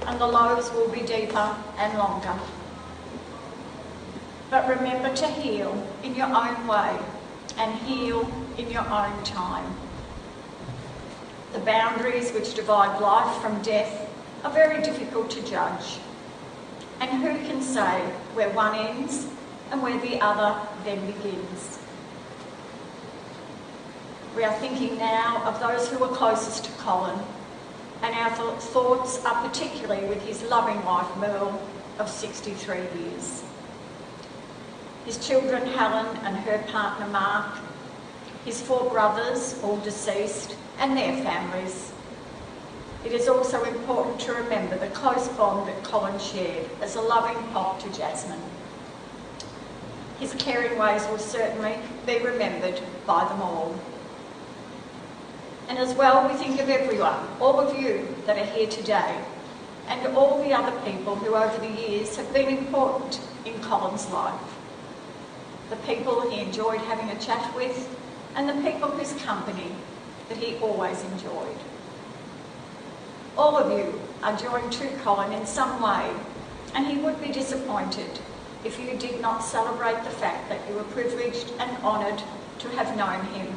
and the lows will be deeper and longer. But remember to heal in your own way and heal in your own time. The boundaries which divide life from death are very difficult to judge. And who can say where one ends and where the other then begins? We are thinking now of those who were closest to Colin, and our thoughts are particularly with his loving wife Merle of 63 years. His children Helen and her partner Mark, his 4 brothers, all deceased, and their families. It is also important to remember the close bond that Colin shared as a loving pop to Jasmine. His caring ways will certainly be remembered by them all. And as well, we think of everyone, all of you that are here today, and all the other people who over the years have been important in Colin's life. The people he enjoyed having a chat with, and the people whose company that he always enjoyed. All of you are joined to Colin in some way, and he would be disappointed if you did not celebrate the fact that you were privileged and honoured to have known him.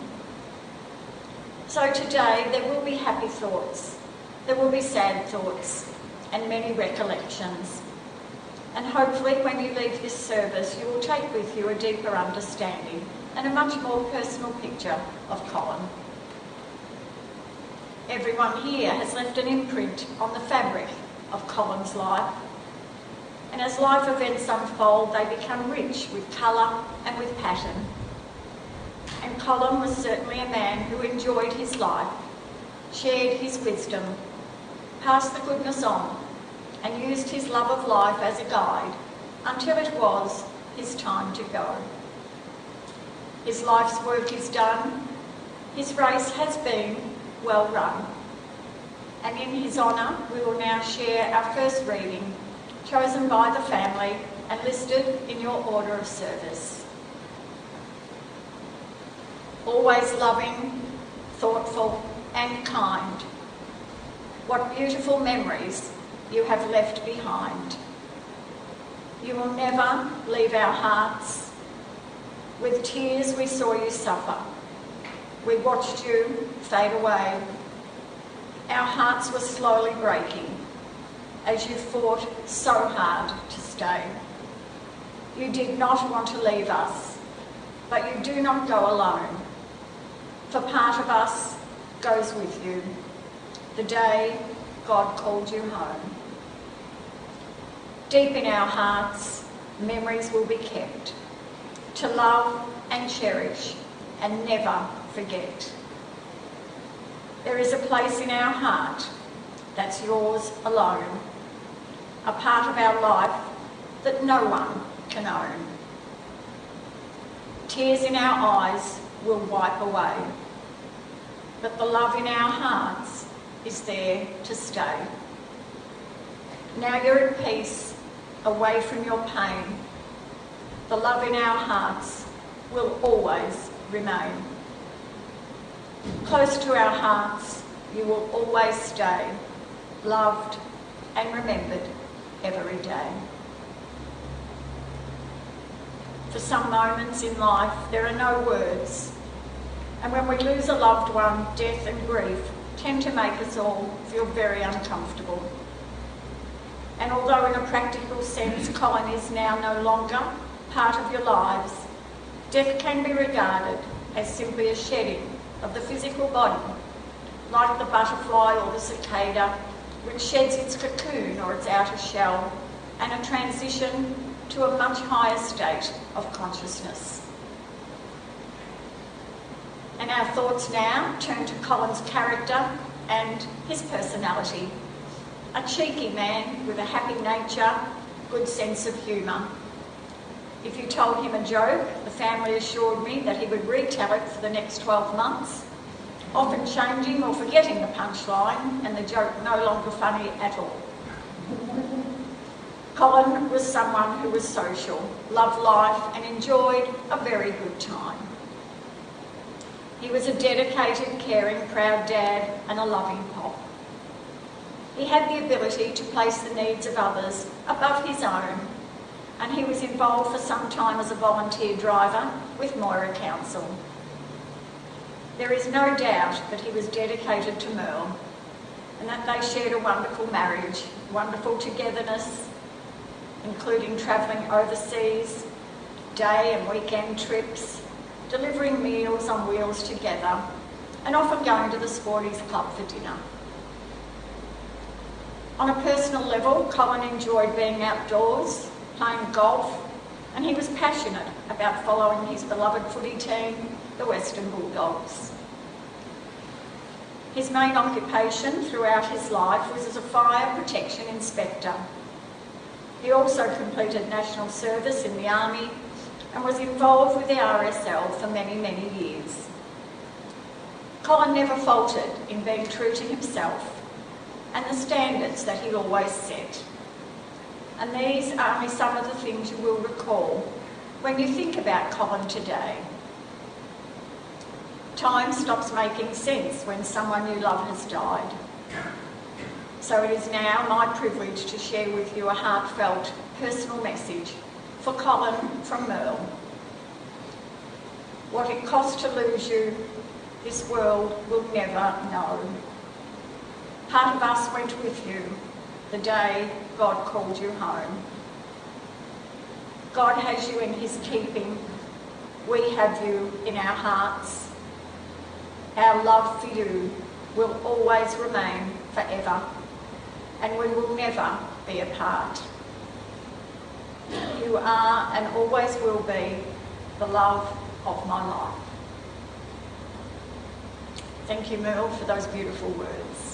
So today there will be happy thoughts, there will be sad thoughts, and many recollections. And hopefully when you leave this service you will take with you a deeper understanding and a much more personal picture of Colin. Everyone here has left an imprint on the fabric of Colin's life. And as life events unfold, they become rich with colour and with pattern. And Colin was certainly a man who enjoyed his life, shared his wisdom, passed the goodness on, and used his love of life as a guide until it was his time to go. His life's work is done, his race has been well run. And in his honour, we will now share our first reading, chosen by the family and listed in your order of service. Always loving, thoughtful and kind. What beautiful memories you have left behind. You will never leave our hearts. With tears we saw you suffer. We watched you fade away. Our hearts were slowly breaking as you fought so hard to stay. You did not want to leave us, but you do not go alone. For part of us goes with you, the day God called you home. Deep in our hearts, memories will be kept, to love and cherish and never forget. There is a place in our heart that's yours alone, a part of our life that no one can own. Tears in our eyes will wipe away, but the love in our hearts is there to stay. Now you're at peace, away from your pain. The love in our hearts will always remain. Close to our hearts, you will always stay, loved and remembered every day. For some moments in life, there are no words. And when we lose a loved one, death and grief tend to make us all feel very uncomfortable. And although in a practical sense, Colin is now no longer part of your lives, death can be regarded as simply a shedding of the physical body, like the butterfly or the cicada, which sheds its cocoon or its outer shell, and a transition to a much higher state of consciousness. And our thoughts now turn to Colin's character and his personality. A cheeky man with a happy nature, good sense of humour. If you told him a joke, the family assured me that he would retell it for the next 12 months, often changing or forgetting the punchline and the joke no longer funny at all. Colin was someone who was social, loved life and enjoyed a very good time. He was a dedicated, caring, proud dad and a loving pop. He had the ability to place the needs of others above his own, and he was involved for some time as a volunteer driver with Moira Council. There is no doubt that he was dedicated to Merle and that they shared a wonderful marriage, wonderful togetherness, including travelling overseas, day and weekend trips, delivering meals on wheels together, and often going to the Sporties Club for dinner. On a personal level, Colin enjoyed being outdoors, playing golf, and he was passionate about following his beloved footy team, the Western Bulldogs. His main occupation throughout his life was as a fire protection inspector. He also completed national service in the Army and was involved with the RSL for many, many years. Colin never faltered in being true to himself and the standards that he always set. And these are only some of the things you will recall when you think about Colin today. Time stops making sense when someone you love has died. So it is now my privilege to share with you a heartfelt, personal message for Colin from Merle. What it cost to lose you, this world will never know. Part of us went with you the day God called you home. God has you in his keeping. We have you in our hearts. Our love for you will always remain forever, and we will never be apart. You are and always will be the love of my life. Thank you, Merle, for those beautiful words.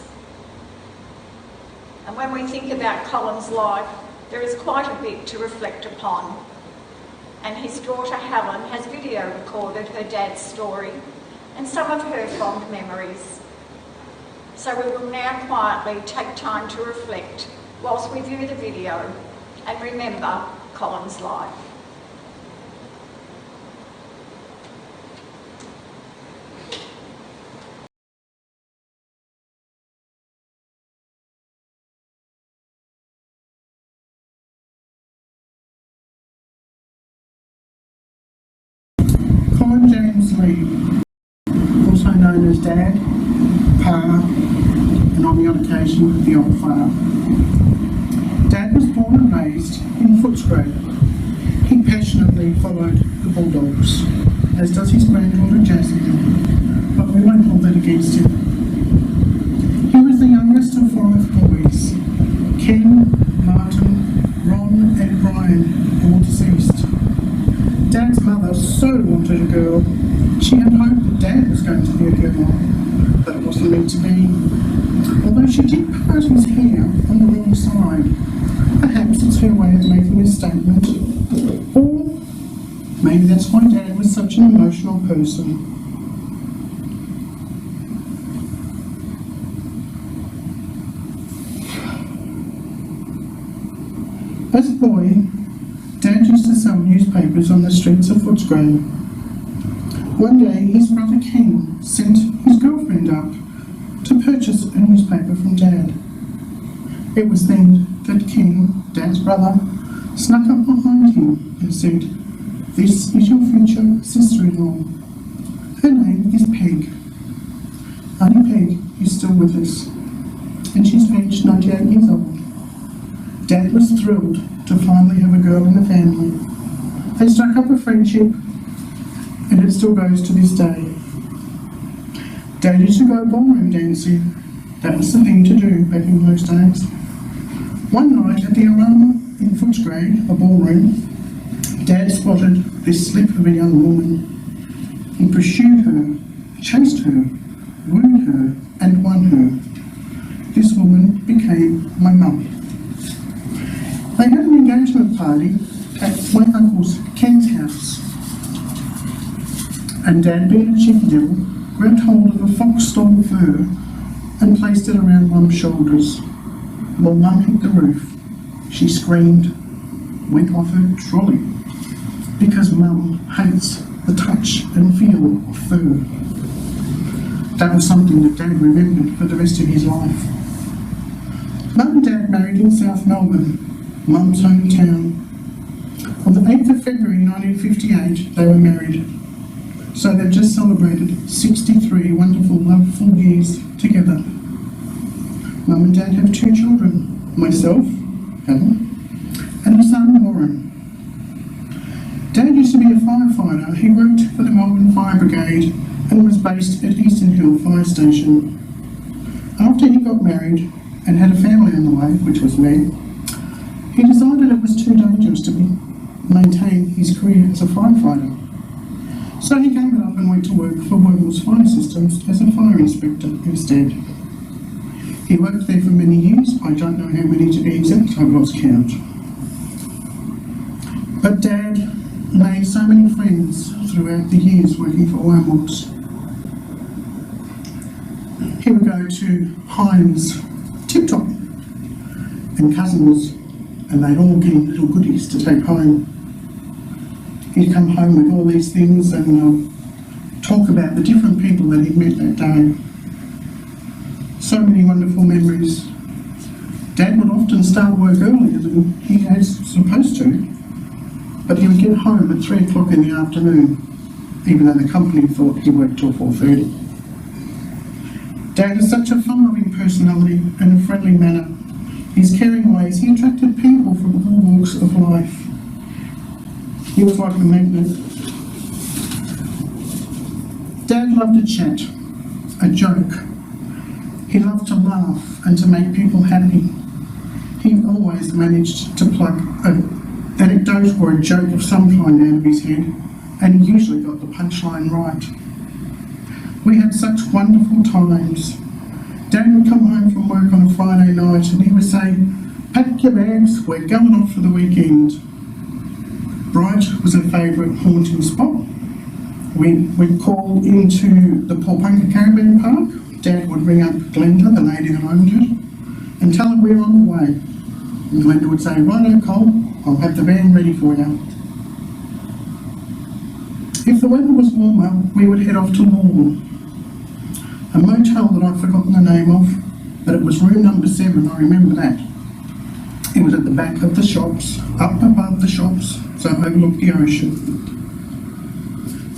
And when we think about Colin's life, there is quite a bit to reflect upon. And his daughter Helen has video recorded her dad's story and some of her fond memories. So we will now quietly take time to reflect whilst we view the video and remember Colin's life. Colin James Lee, also known as Dad, Pa, and on the odd occasion, the old fella. Dad was born and raised in Footscray. He passionately followed the Bulldogs, as does his granddaughter Jessie, but we won't hold that against him. He was the youngest of 5 boys, Ken, Martin, Ron and Brian, all deceased. Dad's mother so wanted a girl. She had hoped that Dad was going to be a girl, but it wasn't meant to be. Although she did part his hair on the wrong side. Perhaps it's her way of making a statement. Or maybe that's why Dad was such an emotional person. As a boy, Dad used to sell newspapers on the streets of Footscray. One day, his brother Ken sent his girlfriend up to purchase a newspaper from Dad. It was then that Ken, Dad's brother, snuck up behind him and said, "This is your future sister-in-law. Her name is Peg. Auntie Peg is still with us, and she's aged 98 years old." Dad was thrilled to finally have a girl in the family. They struck up a friendship, and it still goes to this day. Dad used to go ballroom dancing. That was the thing to do back in those days. One night at the Arama in Footscray, a ballroom, Dad spotted this slip of a young woman. He pursued her, chased her, wooed her, and won her. This woman became my mum. They had an engagement party at my uncle's Ken's house, and Dad, being a cheeky devil, grabbed hold of a fox stole fur and placed it around Mum's shoulders. While Mum hit the roof, she screamed, went off her trolley, because Mum hates the touch and feel of fur. That was something that Dad remembered for the rest of his life. Mum and Dad married in South Melbourne, Mum's hometown. On the 8th of February 1958, they were married. So they've just celebrated 63 wonderful, loveful years together. Mum and Dad have 2 children, myself, Helen, and a son, Warren. Dad used to be a firefighter. He worked for the Melbourne Fire Brigade and was based at Eastern Hill Fire Station. After he got married and had a family on the way, which was me, he decided it was too dangerous to maintain his career as a firefighter. So he gave it up and went to work for Wormell's Fire Systems as a fire inspector instead. He worked there for many years. I don't know how many to be exact, I've lost count. But Dad made so many friends throughout the years working for Wormell's. He would go to Heinz Tip Top and Cousins, and they'd all give him little goodies to take home. He'd come home with all these things and talk about the different people that he'd met that day. So many wonderful memories. Dad would often start work earlier than he was supposed to, but he would get home at 3 o'clock in the afternoon, even though the company thought he worked till 4:30. Dad is such a fun-loving personality and a friendly manner. His caring ways, he attracted people from all walks of life. He was like a magnet. Dad loved a chat, a joke. He loved to laugh and to make people happy. He always managed to pluck an anecdote or a joke of some kind out of his head, and he usually got the punchline right. We had such wonderful times. Dad would come home from work on a Friday night and he would say, "Pack your bags, we're going off for the weekend." Bright was a favourite haunting spot. We'd call into the Paulpunka Caravan Park. Dad would ring up Glenda, the lady that owned it, and tell her we're on the way. And Glenda would say, "Righto, Cole, I'll have the van ready for you." If the weather was warmer, we would head off to Lawn, a motel that I've forgotten the name of, but it was room number 7, I remember that. It was at the back of the shops, up above the shops, so it overlooked the ocean.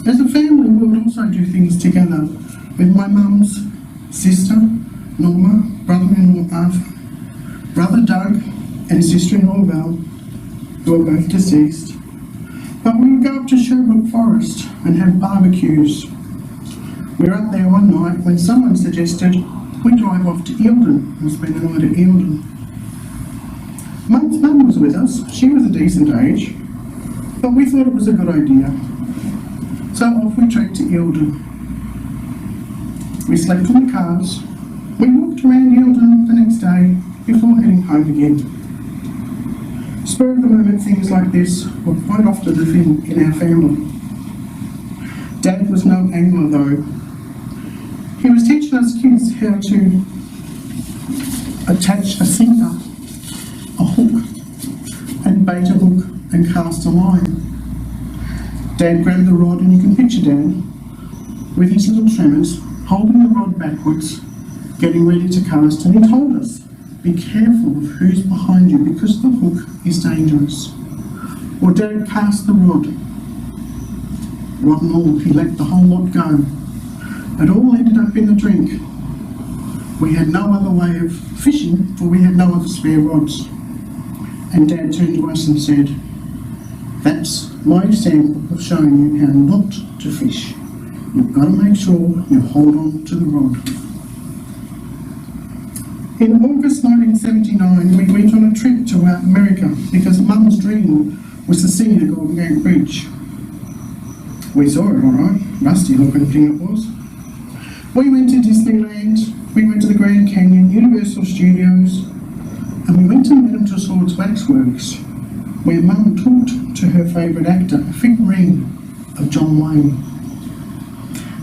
As a family, we would also do things together with my mum's sister, Norma, brother-in-law Arthur, brother Doug, and sister-in-law Val, who are both deceased. But we would go up to Sherbrooke Forest and have barbecues. We were up there one night when someone suggested we drive off to Eildon and spend the night at Eildon. Mum's mum was with us. She was a decent age, but we thought it was a good idea. So off we trekked to Eildon. We slept in the cars. We walked around Eildon the next day before heading home again. Spur of the moment things like this were quite often a thing in our family. Dad was no angler though. He was teaching us kids how to attach a sinker, a hook, and bait a hook and cast a line. Dad grabbed the rod, and you can picture Dad with his little tremors holding the rod backwards, getting ready to cast, and he told us, "Be careful of who's behind you because the hook is dangerous." Well, Dad cast the rod and all, he let the whole lot go. It all ended up in the drink. We had no other way of fishing, for we had no other spare rods. And Dad turned to us and said, "That's my example of showing you how not to fish. You've got to make sure you hold on to the rod." In August 1979, we went on a trip to America because Mum's dream was to see the Golden Gate Bridge. We saw it all right, rusty looking thing it was. We went to Disneyland, we went to the Grand Canyon, Universal Studios, and we went to Madame Tussauds Waxworks, where Mum talked to her favourite actor, a figurine of John Wayne.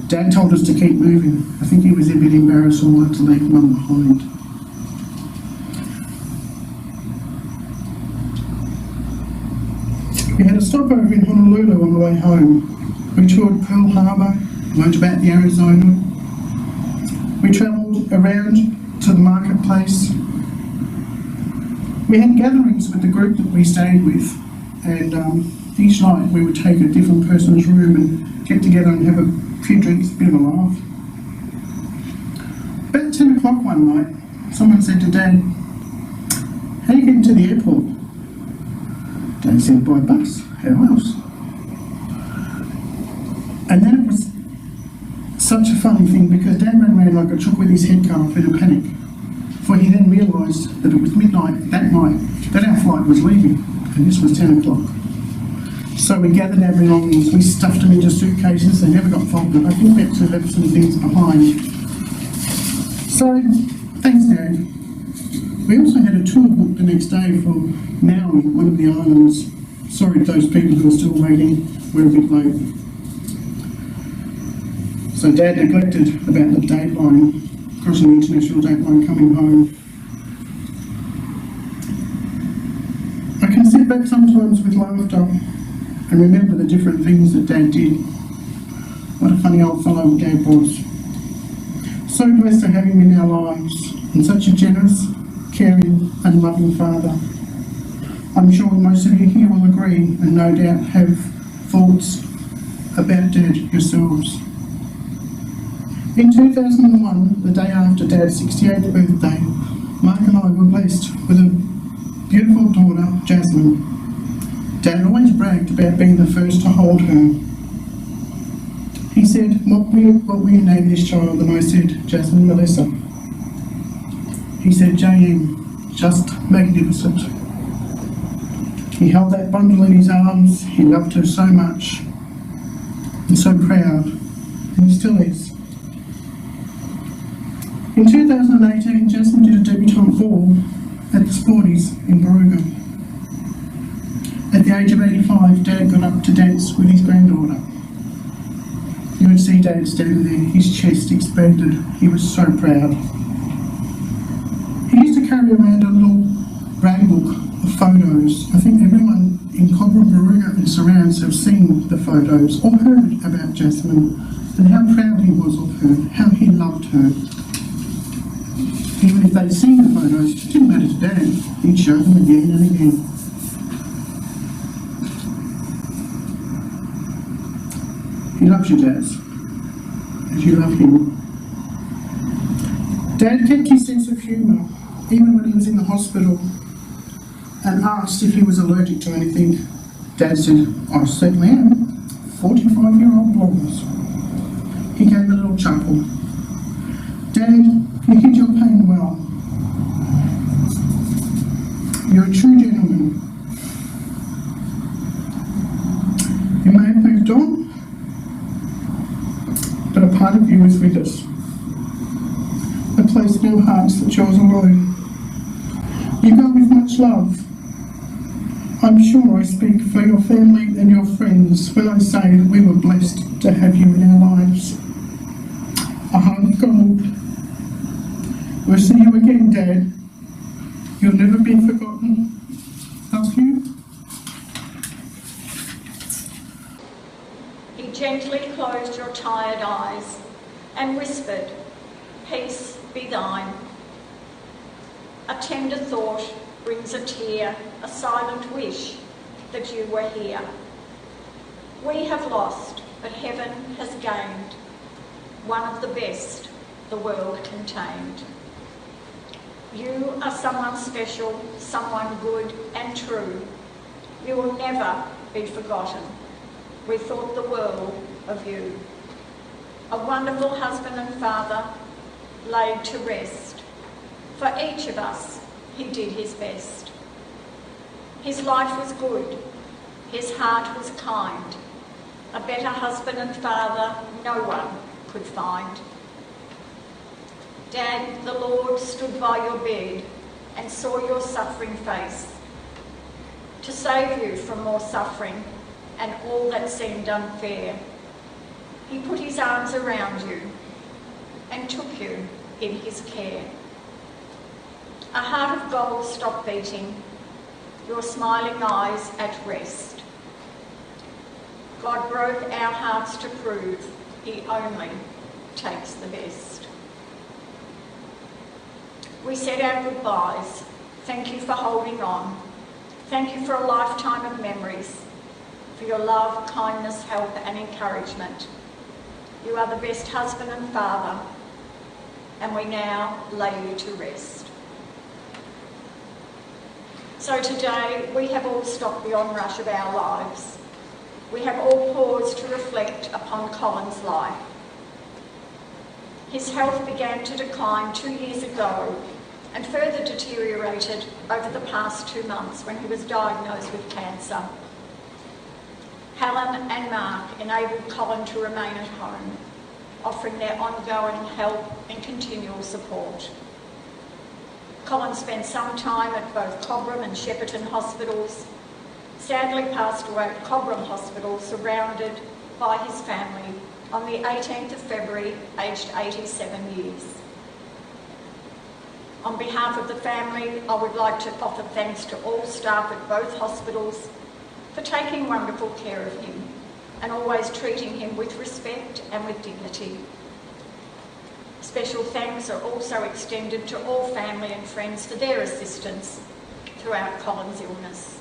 Dad told us to keep moving. I think he was a bit embarrassed and wanted to leave Mum behind. We had a stopover in Honolulu on the way home. We toured Pearl Harbor, learnt about the Arizona. We travelled around to the marketplace. We had gatherings with the group that we stayed with, and each night we would take a different person's room and get together and have a few drinks, a bit of a laugh. About 10 o'clock one night, someone said to Dad, "How are you getting to the airport?" Dad said, "By bus. How else?" And then it was such a funny thing because Dad ran around like a chook with his head cut off in a panic, for he then realised that it was midnight that night that our flight was leaving, and this was 10 o'clock. So we gathered our belongings, we stuffed them into suitcases, they never got folded. I think we actually left some things behind. So, thanks Dad. We also had a tour booked the next day for Maui, one of the islands. Sorry to those people who are still waiting, we're a bit late. So Dad neglected about the dateline, crossing the international dateline coming home. I can sit back sometimes with laughter and remember the different things that Dad did. What a funny old fellow Dad was. So blessed to have him in our lives, and such a generous, caring and loving father. I'm sure most of you here will agree and no doubt have thoughts about Dad yourselves. In 2001, the day after Dad's 68th birthday, Mark and I were blessed with a beautiful daughter, Jasmine. Dad always bragged about being the first to hold her. He said, what will you name this child? And I said, Jasmine Melissa. He said, JM, just magnificent. He held that bundle in his arms. He loved her so much and so proud, and he still is. In 2018, Jasmine did a debutante ball at the Sporties in Barooga. At the age of 85, Dad got up to dance with his granddaughter. You would see Dad standing there, his chest expanded. He was so proud. He used to carry around a little brand book of photos. I think everyone in Cobra, Barooga and surrounds have seen the photos or heard about Jasmine and how proud he was of her, how he loved her. Even if they'd seen the photos, it didn't matter to Dad. He'd show them again and again. He loves you, Dad, as you love him. Dad kept his sense of humour, even when he was in the hospital, and asked if he was allergic to anything. Dad said, I certainly am. 45-year-old blondes. He gave a little chuckle. Dad, you hid your pain well. You're a true gentleman. You may have moved on, but a part of you is with us. A place in our hearts that's yours alone. You go with much love. I'm sure I speak for your family and your friends when I say that we were blessed to have you in our lives. A heart of gold. We'll see you again, Dad. You'll never be forgotten. Love you. He gently closed your tired eyes and whispered, peace be thine. A tender thought brings a tear, a silent wish that you were here. We have lost, but heaven has gained, one of the best the world contained. You are someone special, someone good and true. You will never be forgotten. We thought the world of you. A wonderful husband and father laid to rest. For each of us, he did his best. His life was good. His heart was kind. A better husband and father no one could find. Dad, the Lord stood by your bed and saw your suffering face to save you from more suffering and all that seemed unfair. He put his arms around you and took you in his care. A heart of gold stopped beating, your smiling eyes at rest. God broke our hearts to prove he only takes the best. We said our goodbyes Thank you for holding on. Thank you for a lifetime of memories, for your love, kindness, help and encouragement. You are the best husband and father, and we now lay you to rest. So today, we have all stopped the onrush of our lives. We have all paused to reflect upon Colin's life. His health began to decline 2 years ago and further deteriorated over the past 2 months when he was diagnosed with cancer. Helen and Mark enabled Colin to remain at home, offering their ongoing help and continual support. Colin spent some time at both Cobram and Shepparton hospitals, sadly passed away at Cobram Hospital surrounded by his family on the 18th of February, aged 87 years. On behalf of the family, I would like to offer thanks to all staff at both hospitals for taking wonderful care of him and always treating him with respect and with dignity. Special thanks are also extended to all family and friends for their assistance throughout Colin's illness.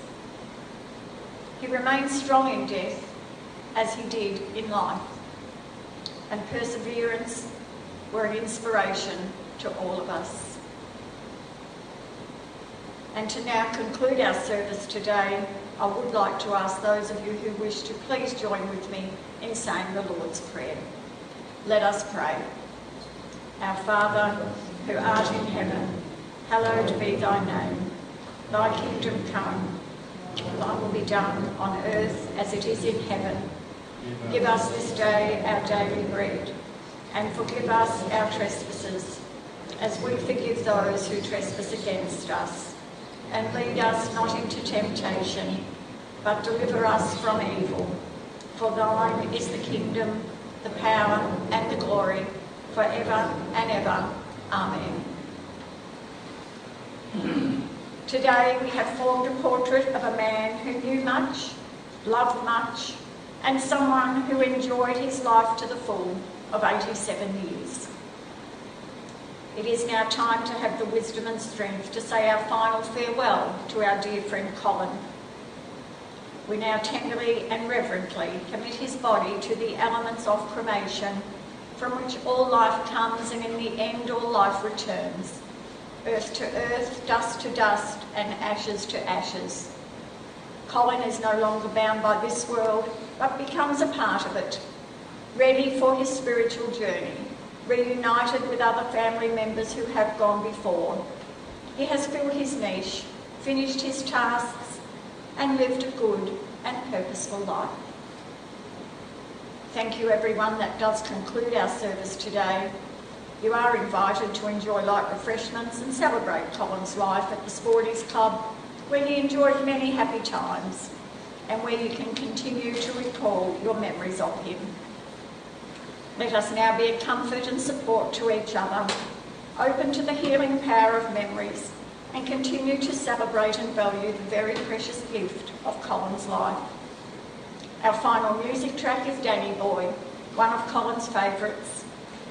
He remained strong in death as he did in life, and perseverance were an inspiration to all of us. And to now conclude our service today, I would like to ask those of you who wish to please join with me in saying the Lord's Prayer. Let us pray. Our Father, who art in heaven, hallowed be thy name. Thy kingdom come, thy will be done on earth as it is in heaven. Give us this day our daily bread, and forgive us our trespasses, as we forgive those who trespass against us. And lead us not into temptation, but deliver us from evil. For thine is the kingdom, the power and the glory, forever and ever. Amen. Today we have formed a portrait of a man who knew much, loved much, and someone who enjoyed his life to the full of 87 years. It is now time to have the wisdom and strength to say our final farewell to our dear friend Colin. We now tenderly and reverently commit his body to the elements of cremation, from which all life comes and in the end all life returns. Earth to earth, dust to dust, and ashes to ashes. Colin is no longer bound by this world, but becomes a part of it, ready for his spiritual journey, reunited with other family members who have gone before. He has filled his niche, finished his tasks, and lived a good and purposeful life. Thank you everyone. That does conclude our service today. You are invited to enjoy light refreshments and celebrate Colin's life at the Sporties Club, where he enjoyed many happy times and where you can continue to recall your memories of him. Let us now be a comfort and support to each other, open to the healing power of memories, and continue to celebrate and value the very precious gift of Colin's life. Our final music track is Danny Boy, one of Colin's favourites,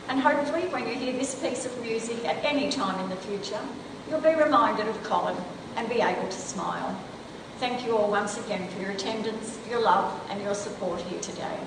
and hopefully when you hear this piece of music at any time in the future, you'll be reminded of Colin and be able to smile. Thank you all once again for your attendance, your love and your support here today.